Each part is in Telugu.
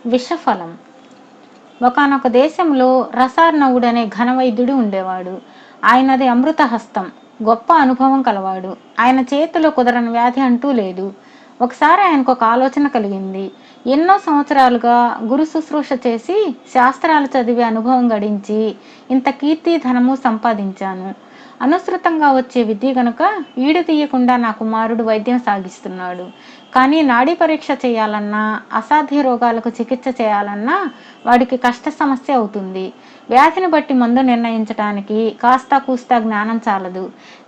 విషఫలం. ఒకానొక దేశంలో రసార్ణవుడనే ఘనవైద్యుడు ఉండేవాడు. ఆయనది అమృతహస్తం, గొప్ప అనుభవం కలవాడు. ఆయన చేతిలో కుదరని వ్యాధి అంటూ లేదు. ఒకసారి ఆయనకు ఒక ఆలోచన కలిగింది. ఎన్నో సంవత్సరాలుగా గురు శుశ్రూష చేసి శాస్త్రాలు చదివే అనుభవం గడించి ఇంత కీర్తి ధనము సంపాదించాను. అనుసృతంగా వచ్చే విద్య గనుక ఈడు తీయకుండా నా కుమారుడు వైద్యం సాగిస్తున్నాడు. కానీ నాడీ పరీక్ష చేయాలన్నా, అసాధ్య రోగాలకు చికిత్స చేయాలన్నా వాడికి కష్ట సమస్య అవుతుంది. వ్యాధిని బట్టి మందు నిర్ణయించటానికి కాస్తా కూస్తా జ్ఞానం చాలదు.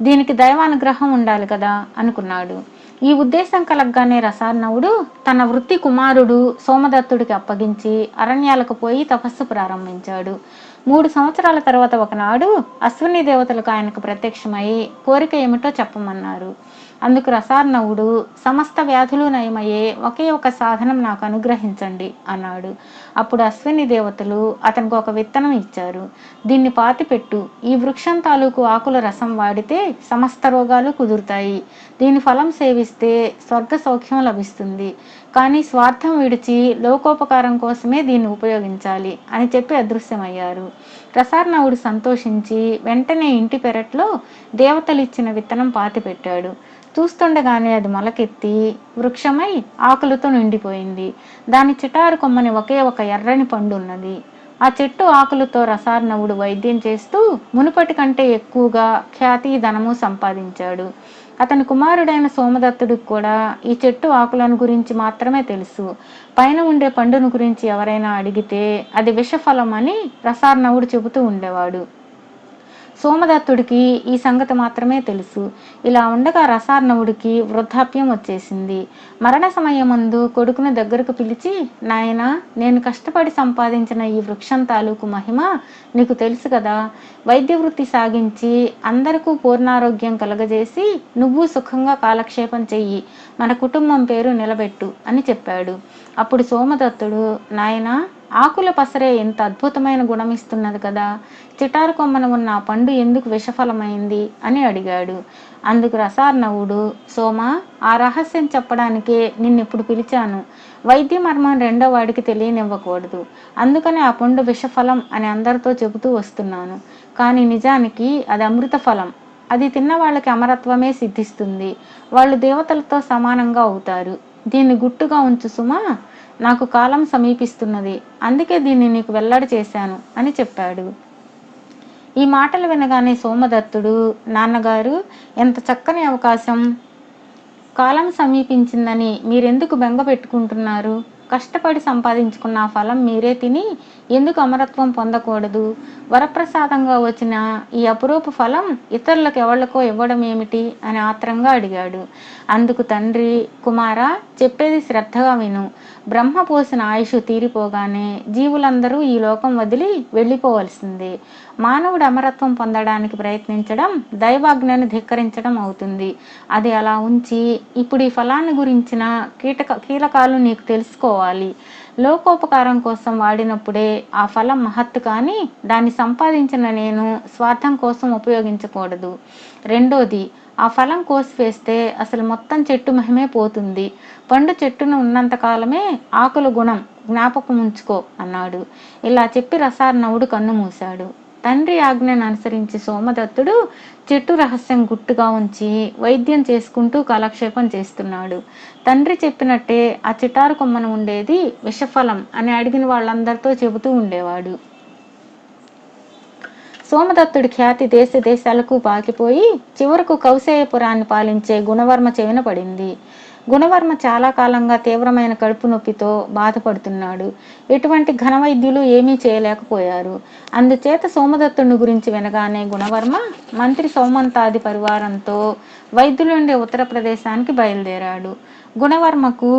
దీనికి దైవానుగ్రహం ఉండాలి కదా అనుకున్నాడు. ఈ ఉద్దేశం కలగ్గానే రసార్ణవుడు తన వృత్తి కుమారుడు సోమదత్తుడికి అప్పగించి అరణ్యాలకు పోయి తపస్సు ప్రారంభించాడు. 3 సంవత్సరాల తర్వాత ఒకనాడు అశ్విని దేవతలకు ఆయనకు ప్రత్యక్షమై కోరిక ఏమిటో చెప్పమన్నారు. అందుకు రసార్ణవుడు సమస్త వ్యాధులు నయమయ్యే ఒకే ఒక సాధనం నాకు అనుగ్రహించండి అన్నాడు. అప్పుడు అశ్విని దేవతలు అతనికి ఒక విత్తనం ఇచ్చారు. దీన్ని పాతిపెట్టు. ఈ వృక్షం తాలూకు ఆకుల రసం వాడితే సమస్త రోగాలు కుదురుతాయి. దీని ఫలం సేవిస్తే స్వర్గ సౌఖ్యం లభిస్తుంది. కానీ స్వార్థం విడిచి లోకోపకారం కోసమే దీన్ని ఉపయోగించాలి అని చెప్పి అదృశ్యమయ్యారు. రసార్ణవుడు సంతోషించి వెంటనే ఇంటి పెరట్లో దేవతలు ఇచ్చిన విత్తనం పాతిపెట్టాడు. చూస్తుండగానే అది మొలకెత్తి వృక్షమై ఆకులతో నిండిపోయింది. దాని చిటారు కొమ్మని ఒకే ఒక ఎర్రని పండు ఉన్నది. ఆ చెట్టు ఆకులతో రసార్ణవుడు వైద్యం చేస్తూ మునుపటి కంటే ఎక్కువగా ఖ్యాతి ధనము సంపాదించాడు. అతని కుమారుడైన సోమదత్తుడికి కూడా ఈ చెట్టు ఆకులను గురించి మాత్రమే తెలుసు. పైన ఉండే పండును గురించి ఎవరైనా అడిగితే అది విషఫలం అని రసార్ణవుడు చెబుతూ ఉండేవాడు. సోమదత్తుడికి ఈ సంగతి మాత్రమే తెలుసు. ఇలా ఉండగా రసార్ణవుడికి వృద్ధాప్యం వచ్చేసింది. మరణ సమయమందు కొడుకుని దగ్గరకు పిలిచి, నాయనా, నేను కష్టపడి సంపాదించిన ఈ వృక్షం తాలూకు మహిమ నీకు తెలుసు కదా. వైద్య వృత్తి సాగించి అందరికీ పూర్ణారోగ్యం కలగజేసి నువ్వు సుఖంగా కాలక్షేపం చెయ్యి. మన కుటుంబం పేరు నిలబెట్టు అని చెప్పాడు. అప్పుడు సోమదత్తుడు, నాయనా, ఆకుల పసరే ఎంత అద్భుతమైన గుణమిస్తున్నది కదా, చిటారు కొమ్మన ఉన్న ఆ పండు ఎందుకు విషఫలమైంది అని అడిగాడు. అందుకు రసార్ణవుడు, సోమ, ఆ రహస్యం చెప్పడానికే నిన్నెప్పుడు పిలిచాను. వైద్య మర్మం రెండో వాడికి తెలియనివ్వకూడదు. అందుకని ఆ పండు విషఫలం అని అందరితో చెబుతూ వస్తున్నాను. కానీ నిజానికి అది అమృత ఫలం. అది తిన్న వాళ్ళకి అమరత్వమే సిద్ధిస్తుంది. వాళ్ళు దేవతలతో సమానంగా అవుతారు. దీన్ని గుట్టుగా ఉంచు సుమా, నాకు కాలం సమీపిస్తున్నది. అందుకే దీన్ని నీకు వెల్లడి చేశాను అని చెప్పాడు. ఈ మాటలు వినగానే సోమదత్తుడు, నాన్నగారు, ఎంత చక్కని అవకాశం. కాలం సమీపించిందని మీరెందుకు బెంగ పెట్టుకుంటున్నారు? కష్టపడి సంపాదించుకున్న ఫలం మీరే తిని ఎందుకు అమరత్వం పొందకూడదు? వరప్రసాదంగా వచ్చిన ఈ అపురూప ఫలం ఇతరులకు ఎవళ్ళకో ఇవ్వడం ఏమిటి అని ఆత్రంగా అడిగాడు. అందుకు తండ్రి, కుమారా, చెప్పేది శ్రద్ధగా విను. బ్రహ్మ పోసిన ఆయుష్ తీరిపోగానే జీవులందరూ ఈ లోకం వదిలి వెళ్ళిపోవలసిందే. మానవుడు అమరత్వం పొందడానికి ప్రయత్నించడం దైవాజ్ఞను ధిక్కరించడం అవుతుంది. అది అలా ఉంచి ఇప్పుడు ఈ ఫలాన్ని గురించిన కీలకాలు నీకు తెలుసుకోవాలి. లోకోపకారం కోసం వాడినప్పుడే ఆ ఫలం మహత్తు, కానీ దాన్ని సంపాదించిన నేను స్వార్థం కోసం ఉపయోగించకూడదు. రెండోది, ఆ ఫలం కోసివేస్తే అసలు మొత్తం చెట్టు మహిమే పోతుంది. పండు చెట్టును ఉన్నంత కాలమే ఆకుల గుణం జ్ఞాపకం ఉంచుకో అన్నాడు. ఇలా చెప్పి రసార్ణవుడు కన్ను మూశాడు. తండ్రి ఆజ్ఞను అనుసరించి సోమదత్తుడు చెట్టు రహస్యం గుట్టుగా ఉంచి వైద్యం చేసుకుంటూ కాలక్షేపం చేస్తున్నాడు. తండ్రి చెప్పినట్టే ఆ చిటారు కొమ్మన ఉండేది విషఫలం అని అడిగిన వాళ్ళందరితో చెబుతూ ఉండేవాడు. సోమదత్తుడి ఖ్యాతి దేశ దేశాలకు పాకిపోయి చివరకు కౌశేయపురాన్ని పాలించే గుణవర్మ చెవిన పడింది. గుణవర్మ చాలా కాలంగా తీవ్రమైన కడుపు నొప్పితో బాధపడుతున్నాడు. ఎటువంటి ఘనవైద్యులు ఏమీ చేయలేకపోయారు. అందుచేత సోమదత్తుని గురించి వినగానే గుణవర్మ మంత్రి సౌమంతాది పరివారంతో వైద్యులుండే ఉత్తరప్రదేశానికి బయలుదేరాడు. గుణవర్మకు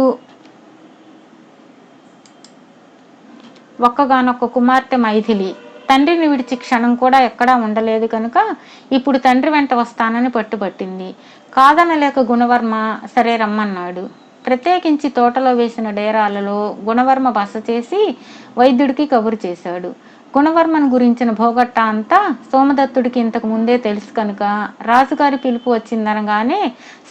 ఒక్కగానొక్క కుమార్తె మైథిలి. తండ్రిని విడిచి క్షణం కూడా ఎక్కడా ఉండలేదు కనుక ఇప్పుడు తండ్రి వెంట వస్తానని పట్టుబట్టింది. కాదనలేక గుణవర్మ సరే రమ్మన్నాడు. ప్రత్యేకించి తోటలో వేసిన డేరాలలో గుణవర్మ బస చేసి వైద్యుడికి కబురు చేశాడు. గుణవర్మన్ గురించిన భోగట్ట అంతా సోమదత్తుడికి ఇంతకు ముందే తెలుసు కనుక రాజుగారి పిలుపు వచ్చిందనగానే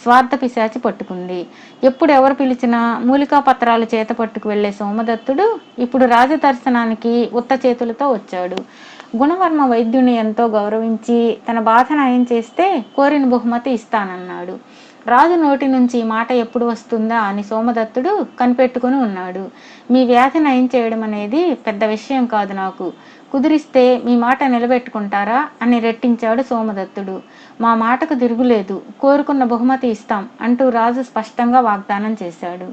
స్వార్థ పిశాచి పట్టుకుంది. ఎప్పుడు ఎవరు పిలిచినా మూలికా పత్రాలు చేత పట్టుకు వెళ్లే సోమదత్తుడు ఇప్పుడు రాజదర్శనానికి ఉత్త చేతులతో వచ్చాడు. గుణవర్మ వైద్యుని ఎంతో గౌరవించి తన బాధ నయం చేస్తే కోరిన బహుమతి ఇస్తానన్నాడు. రాజు నోటి నుంచి మాట ఎప్పుడు వస్తుందా అని సోమదత్తుడు కనిపెట్టుకుని ఉన్నాడు. మీ వ్యాధి నయం చేయడం అనేది పెద్ద విషయం కాదు, నాకు కుదిరిస్తే మీ మాట నిలబెట్టుకుంటారా అని రెట్టించాడు సోమదత్తుడు. మా మాటకు తిరుగులేదు, కోరుకున్న బహుమతి ఇస్తాం అంటూ రాజు స్పష్టంగా వాగ్దానం చేశాడు.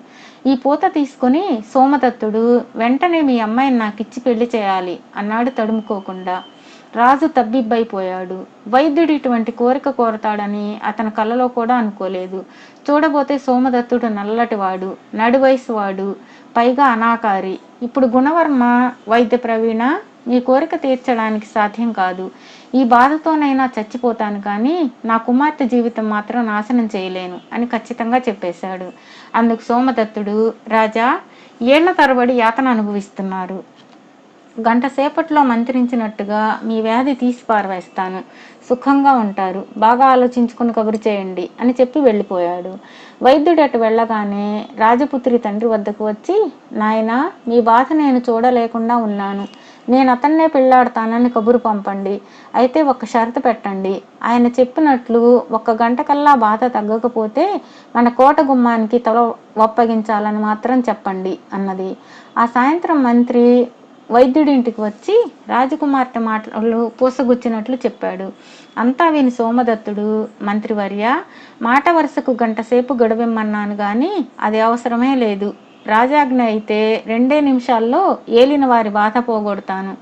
ఈ పూత తీసుకుని సోమదత్తుడు వెంటనే మీ అమ్మాయిని నాకిచ్చి పెళ్లి చేయాలి అన్నాడు తడుముకోకుండా. రాజు తబ్బిబ్బైపోయాడు. వైద్యుడు ఇటువంటి కోరిక కోరతాడని అతని కలలో కూడా అనుకోలేదు. చూడబోతే సోమదత్తుడు నల్లటివాడు, నడివయసువాడు, పైగా అనాకారి. ఇప్పుడు గుణవర్మ వైద్య ప్రవీణ, మీ కోరిక తీర్చడానికి సాధ్యం కాదు. ఈ బాధతోనైనా చచ్చిపోతాను కానీ నా కుమార్తె జీవితం మాత్రం నాశనం చేయలేను అని ఖచ్చితంగా చెప్పేశాడు. అందుకు సోమదత్తుడు, రాజా, ఏళ్ల తరబడి యాతన అనుభవిస్తున్నారు. గంట సేపట్లో మంత్రించినట్టుగా మీ వ్యాధి తీసి పారవేస్తాను, సుఖంగా ఉంటారు, బాగా ఆలోచించుకుని కబురు చేయండి అని చెప్పి వెళ్ళిపోయాడు. వైద్యుడు అటు వెళ్ళగానే రాజపుత్రి తండ్రి వద్దకు వచ్చి, నాయనా, మీ బాధ నేను చూడలేకుండా ఉన్నాను, నేను అతన్నే పెళ్ళాడతానని కబురు పంపండి. అయితే ఒక్క షరతు పెట్టండి, ఆయన చెప్పినట్లు 1 గంట కల్లా బాధ తగ్గకపోతే మన కోట గుమ్మానికి తల ఒప్పగించాలని మాత్రం చెప్పండి అన్నది. ఆ సాయంత్రం మంత్రి వైద్యుడింటికి వచ్చి రాజకుమార్తె మాటలు పూసగుచ్చినట్లు చెప్పాడు. అంతా విని సోమదత్తుడు, మంత్రివర్య, మాట వరుసకు గంట సేపు గడువిమ్మన్నాను గాని అది అవసరమే లేదు. రాజాజ్ఞ అయితే 2 నిమిషాల్లో ఏలిన వారి బాధ పోగొడతాను,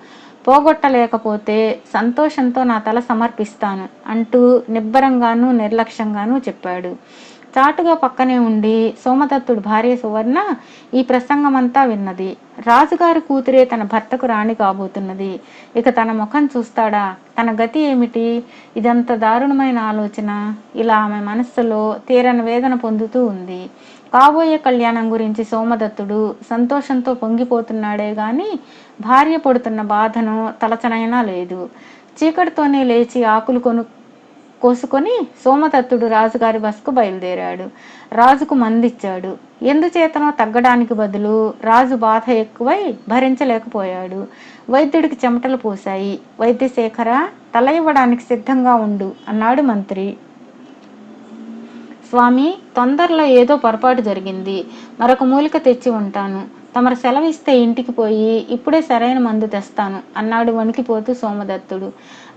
పోగొట్టలేకపోతే సంతోషంతో నా తల సమర్పిస్తాను అంటూ నిబ్బరంగానూ నిర్లక్ష్యంగానూ చెప్పాడు. చాటుగా పక్కనే ఉండి సోమదత్తుడు భార్య సువర్ణ ఈ ప్రసంగమంతా విన్నది. రాజుగారి కూతురే తన భర్తకు రాణి కాబోతున్నది. ఇక తన ముఖం చూస్తాడా, తన గతి ఏమిటి? ఇదంత దారుణమైన ఆలోచన. ఇలా ఆమె మనస్సులో తీరని వేదన పొందుతూ ఉంది. కాబోయే కళ్యాణం గురించి సోమదత్తుడు సంతోషంతో పొంగిపోతున్నాడే గాని భార్య పడుతున్న బాధను తలచనైనా లేదు. చీకటితోనే లేచి ఆకులు కోసుకొని సోమదత్తుడు రాజుగారి బస్కు బయలుదేరాడు. రాజుకు మందిచ్చాడు. ఎందుచేతనో తగ్గడానికి బదులు రాజు బాధ ఎక్కువై భరించలేకపోయాడు. వైద్యుడికి చెమటలు పోశాయి. వైద్యశేఖర, తల ఇవ్వడానికి సిద్ధంగా ఉండు అన్నాడు మంత్రి. స్వామి, తొందరలో ఏదో పొరపాటు జరిగింది, మరొక మూలిక తెచ్చి ఉంటాను, తమరు సెలవిస్తే ఇంటికి పోయి ఇప్పుడే సరైన మందు తెస్తాను అన్నాడు వణికిపోతూ సోమదత్తుడు.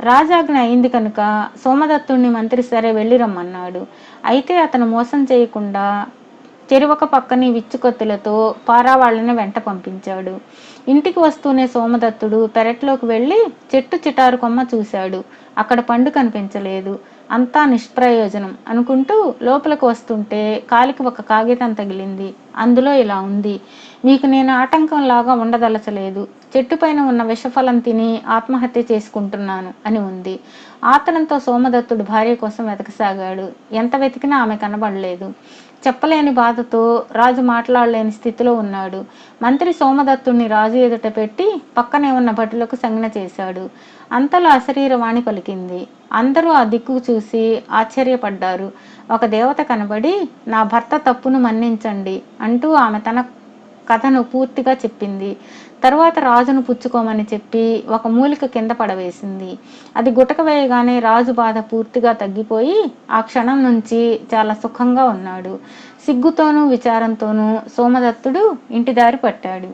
రాజాజ్ఞ అయింది కనుక సోమదత్తుడిని మంత్రి సరే వెళ్ళిరమ్మన్నాడు. అయితే అతను మోసం చేయకుండా చెరువక పక్కని విచ్చుకొత్తులతో పారావాళ్లని వెంట పంపించాడు. ఇంటికి వస్తూనే సోమదత్తుడు పెరట్లోకి వెళ్ళి చెట్టు చిటారు కొమ్మ చూశాడు. అక్కడ పండు కనిపించలేదు. అంతా నిష్ప్రయోజనం అనుకుంటూ లోపలికి వస్తుంటే కాలికి ఒక కాగితం తగిలింది. అందులో ఇలా ఉంది: మీకు నేను ఆటంకంలాగా ఉండదలచలేదు, చెట్టుపైన ఉన్న విషఫలం తిని ఆత్మహత్య చేసుకుంటున్నాను అని ఉంది. ఆతనంతో సోమదత్తుడు భార్య కోసం వెతకసాగాడు. ఎంత వెతికినా ఆమె కనబడలేదు. చెప్పలేని బాధతో రాజు మాట్లాడలేని స్థితిలో ఉన్నాడు. మంత్రి సోమదత్తుడిని రాజు ఎదుట పెట్టి పక్కనే ఉన్న భటులకు సంజ్ఞ చేశాడు. అంతలో అశరీరవాణి పలికింది. అందరూ ఆ దిక్కు చూసి ఆశ్చర్యపడ్డారు. ఒక దేవత కనబడి, నా భర్త తప్పును మన్నించండి అంటూ ఆమె తన కథను పూర్తిగా చెప్పింది. తరువాత రాజును పుచ్చుకోమని చెప్పి ఒక మూలిక కింద పడవేసింది. అది గుటక వేయగానే రాజు బాధ పూర్తిగా తగ్గిపోయి ఆ క్షణం నుంచి చాలా సుఖంగా ఉన్నాడు. సిగ్గుతోనూ విచారంతోనూ సోమదత్తుడు ఇంటి దారి పట్టాడు.